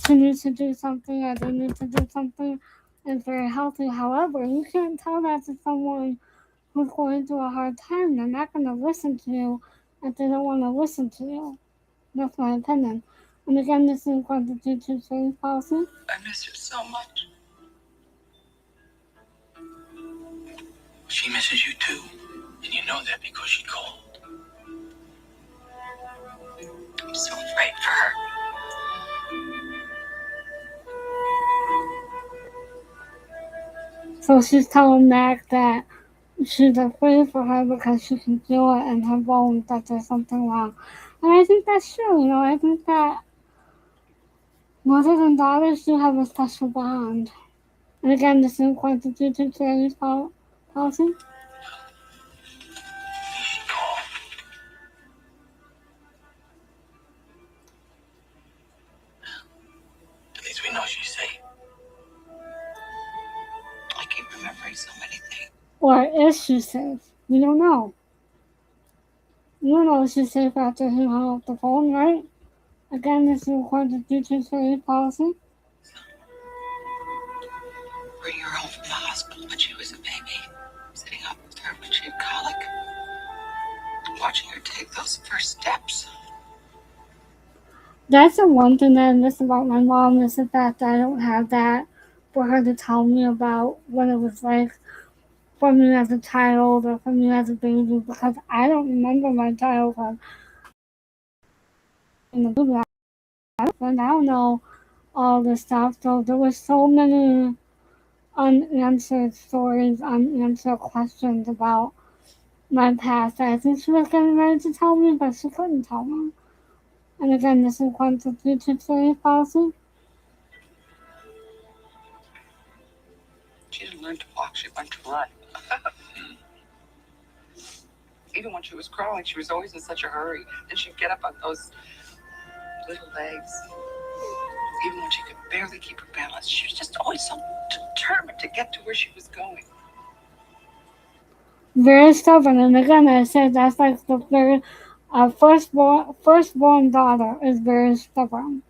she needs to do something or they need to do something, is very healthy. However, you can't tell that to someone who's going through a hard time. They're not going to listen to you if they don't want to listen to you. That's my opinion. And again, this is going to do 2 policy.
I miss you so much.
She misses you too, and you know that because she called.
I'm so afraid for her.
So she's telling Mac that she's afraid for her because she can feel it in her bones that there's something wrong. And I think that's true. I think that mothers and daughters do have a special bond. And again, this is quantity to series policy.
She called. At least we know she's safe.
I keep remembering so many things.
Or is she safe? We don't know. You don't know if she's safe after he hung up the phone, right? Again, this is quantity to series policy.
Bring her home from the hospital when she was a baby. Sitting up with her when she had colic. Watching her take those first steps.
That's the one thing that I miss about my mom is the fact that I don't have that for her to tell me about what it was like for me as a child or for me as a baby because I don't remember my childhood. In the movie, I don't know all this stuff. So there were so many unanswered stories, unanswered questions about my past. I think she was getting ready to tell me, but she couldn't tell me. And again, this is quantity to series policy.
She didn't learn to walk, she learned to run. Even when she was crawling, she was always in such a hurry. And she'd get up on those little legs. Even when she could barely keep her balance, she was just always so determined to get to where she was going.
Very stubborn, and again, I said that's like the very firstborn daughter is very stubborn.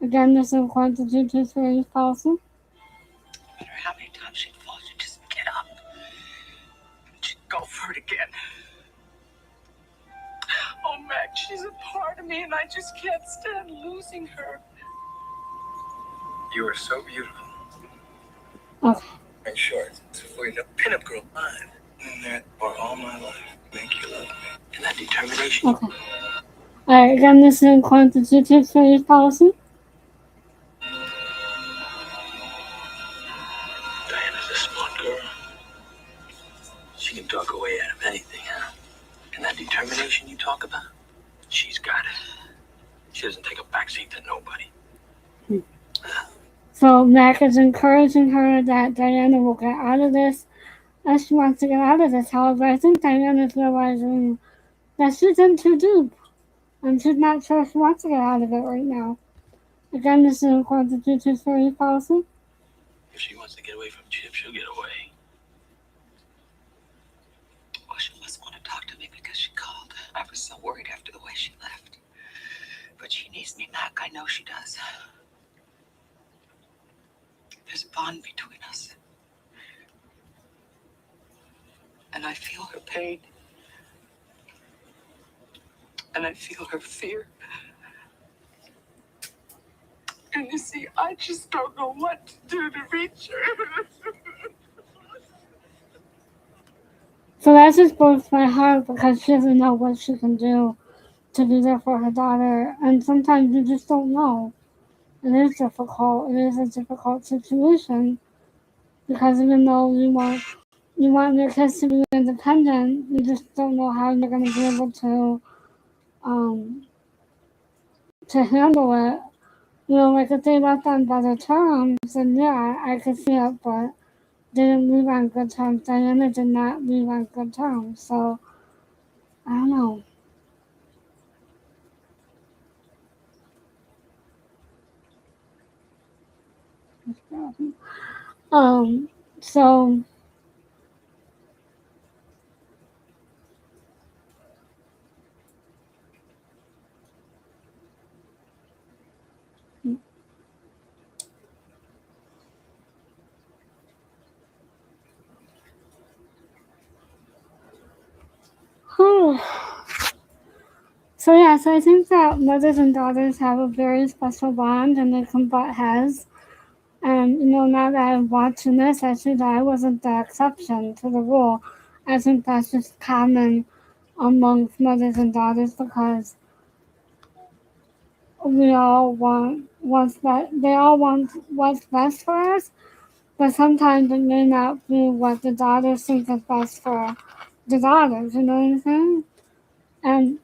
Again, this is quantity to series policy.
No matter how many times she'd fall, she'd just get up. She'd go for it again. Oh, Mac, she's a part of me, and I just can't stand losing her.
You are so beautiful.
Okay.
And short. So for the pinup girl line. And that for all my life. Make you love me. And that determination.
Okay. Alright, again, this is quantity to series policy.
Diana's a smart girl. She can talk her way out of anything, huh? And that determination you talk about, she's got it. She doesn't take a backseat to nobody.
So Mac is encouraging her that Diana will get out of this as she wants to get out of this. However, I think Diana is realizing that she's in too deep. And she's not sure she wants to get out of it right now. Again, this is quantity to series policy.
If she wants to get away from Chip, she'll get away.
Well, she must want to talk to me because she called. I was so worried after the way she left. But she needs me, Mac. I know she does. There's a bond between us. And I feel her pain. And I feel her fear. And you see, I just don't know what to do to reach her.
So that just breaks my heart because she doesn't know what she can do to be there for her daughter. And sometimes you just don't know. It is difficult. It is a difficult situation because even though you want your kids to be independent, you just don't know how you're going to be able to handle it. Like if they left on better terms, then yeah, I could see it, but they didn't leave on good terms. Diana did not leave on good terms, so I don't know. So So yeah, so I think that mothers and daughters have a very special bond and they can butt heads. And now that I'm watching this, I see that I wasn't the exception to the rule. I think that's just common amongst mothers and daughters because we all want what's best. They all want what's best for us, but sometimes it may not be what the daughters think is best for the daughters. You know what I'm saying? And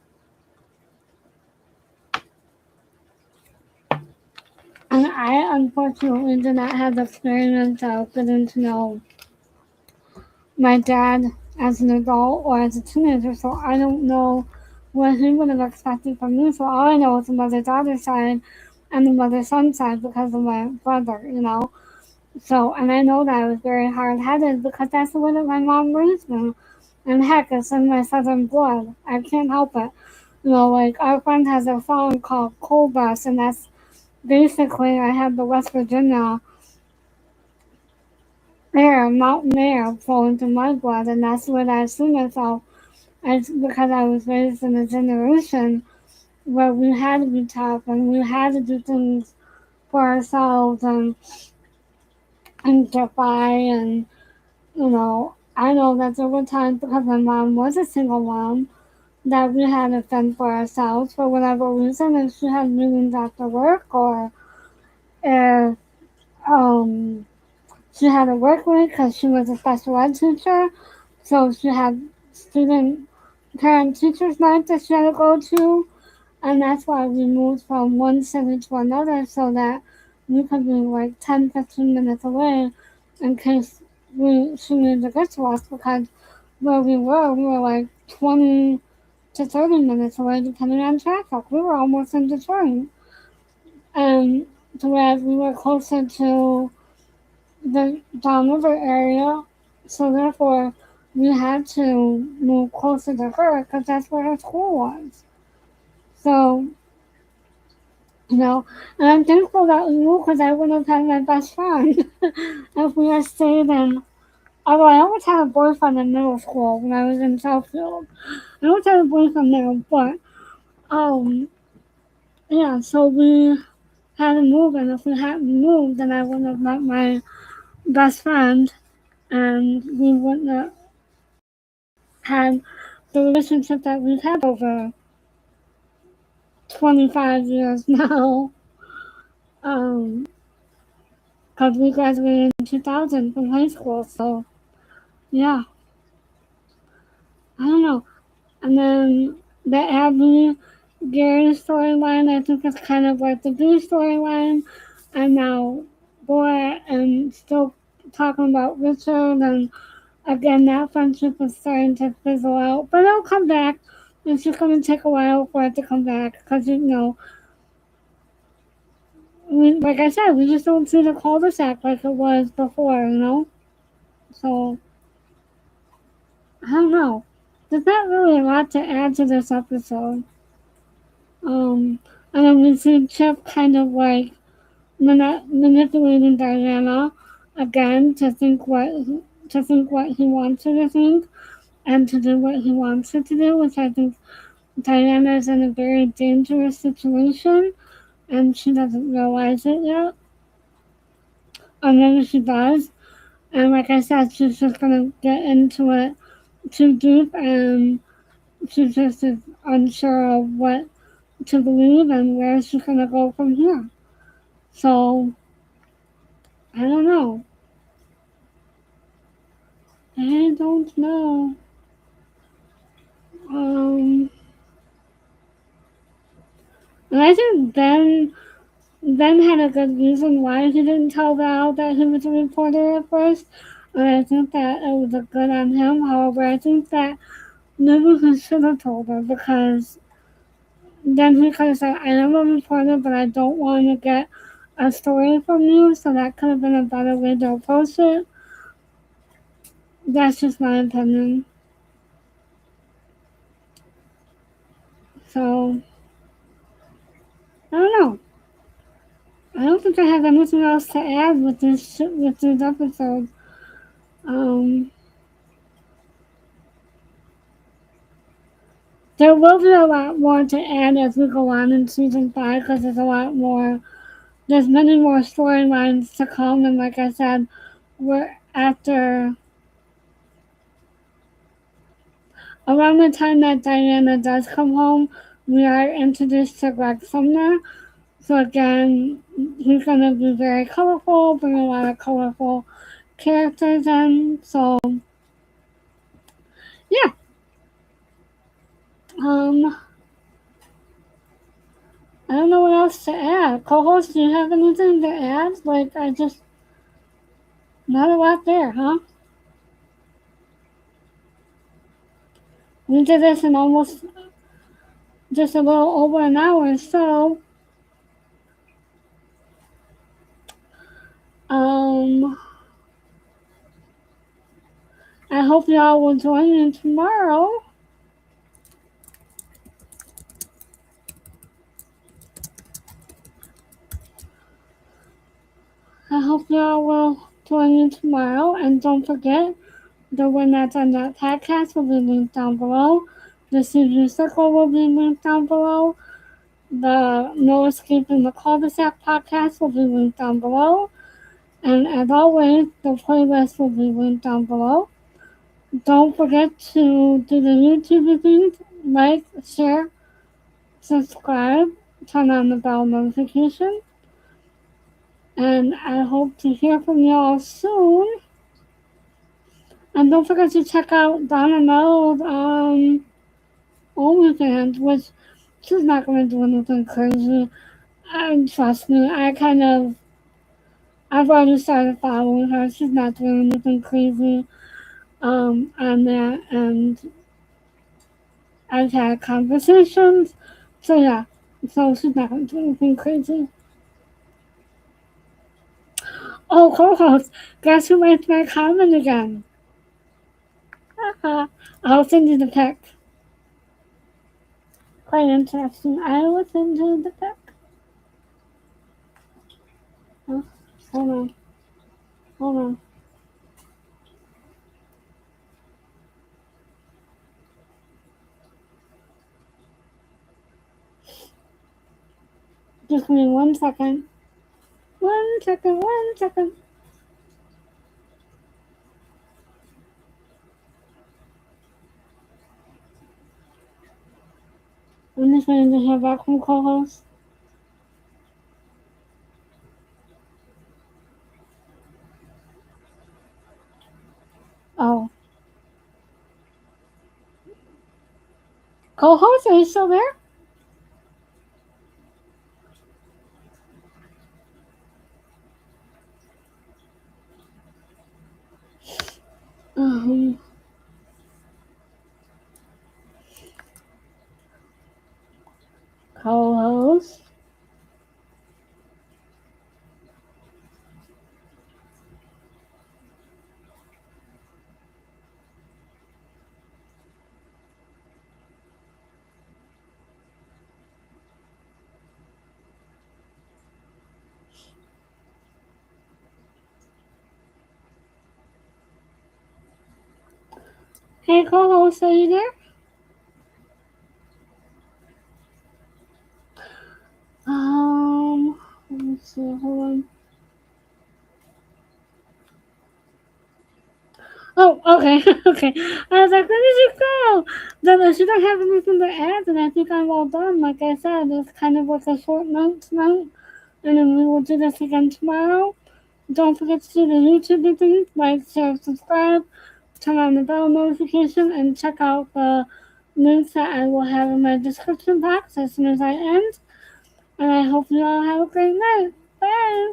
I unfortunately did not have the experience of getting to know my dad as an adult or as a teenager, so I don't know what he would have expected from me. So all I know is the mother-daughter side and the mother-son side because of my brother. So, and I know that I was very hard-headed because that's the way that my mom raised me. And heck, it's in my southern blood. I can't help it. Like our friend has a song called Coal Bus, and that's basically I have the West Virginia air, mountain air flowing through my blood, and that's what I see myself as because I was raised in a generation where we had to be tough and we had to do things for ourselves and defy and I know that there were times because my mom was a single mom that we had to fend for ourselves for whatever reason if she had meetings after work or if she had to work with because she was a special ed teacher. So she had student parent teachers night that she had to go to. And that's why we moved from one city to another so that we could be like 10, 15 minutes away in case she needed to get to us because where we were like 20 to 30 minutes away depending on traffic. We were almost in Detroit. And whereas we were closer to the downriver area, so therefore we had to move closer to her because that's where her school was. So, and I'm thankful that we moved because I wouldn't have had my best friend if we had stayed in. Although I always had a boyfriend in middle school when I was in Southfield. I always had a boyfriend there, but, yeah, so we had to move, and if we hadn't moved, then I wouldn't have met my best friend, and we wouldn't have had the relationship that we've had over 25 years now. Because we graduated in 2000 from high school, so yeah, I don't know. And then the Abby Gary storyline, I think is kind of like the B storyline. And now, boy, and still talking about Richard, and again, that friendship is starting to fizzle out. But it'll come back. It's just going to take a while for it to come back because, like I said, we just don't see the cul-de-sac like it was before. So, I don't know. There's not really a lot to add to this episode. And then we see Chip kind of like manipulating Diana again to think what he wants her to think. and to do what he wants her to do, which I think Diana is in a very dangerous situation and she doesn't realize it yet. Or maybe she does. And like I said, she's just gonna get into it too deep and she just is unsure of what to believe and where she's gonna go from here. So I don't know. I don't know. Um, and I think Ben had a good reason why he didn't tell Val that he was a reporter at first. And I think that it was a good on him. However, I think that maybe he should have told her because then he could have said, I am a reporter, but I don't want to get a story from you. So that could have been a better way to approach it. That's just my opinion. So, I don't know. I don't think I have anything else to add with this episode. Um, there will be a lot more to add as we go on in season 5 because there's a lot more. There's many more storylines to come, and like I said, we're after around the time that Diana does come home, we are introduced to Greg Sumner. So again, he's gonna be very colorful, bring a lot of colorful characters in. So yeah. Um, I don't know what else to add. Co-host, do you have anything to add? Like, not a lot there, huh? We did this in almost just a little over an hour, so, um, I hope y'all will join me tomorrow. I hope y'all will join me tomorrow, and don't forget, the When That's on That podcast will be linked down below. The Studio Circle will be linked down below. The No Escaping the Cul-de-Sac podcast will be linked down below. And as always, the playlist will be linked down below. Don't forget to do the YouTube things, like, share, subscribe, turn on the bell notification. And I hope to hear from y'all soon. And don't forget to check out Donna Mel's OnlyFans, which she's not going to do anything crazy. And trust me, I've already started following her. She's not doing anything crazy on there. And I've had conversations. So yeah, so she's not going to do anything crazy. Oh, co-host, guess who made my comment again? I'll send you the pic. Quite interesting. I will send you the pic. Oh, hold on. Hold on. Just give me 1 second. 1 second, 1 second. I'm just waiting to hear back from co-host. Oh. Co-host, are you still there? Um, co-host. Hey, co-host, are you there? Let me see, hold on. Oh, okay, okay. I was like, where did you go? Then she don't have anything to add, and I think I'm all done. Like I said, it's kind of like a short note tonight, and then we will do this again tomorrow. Don't forget to do the YouTube thing, like, share, subscribe, turn on the bell notification, and check out the links that I will have in my description box as soon as I end. And I hope you all have a great night. Bye!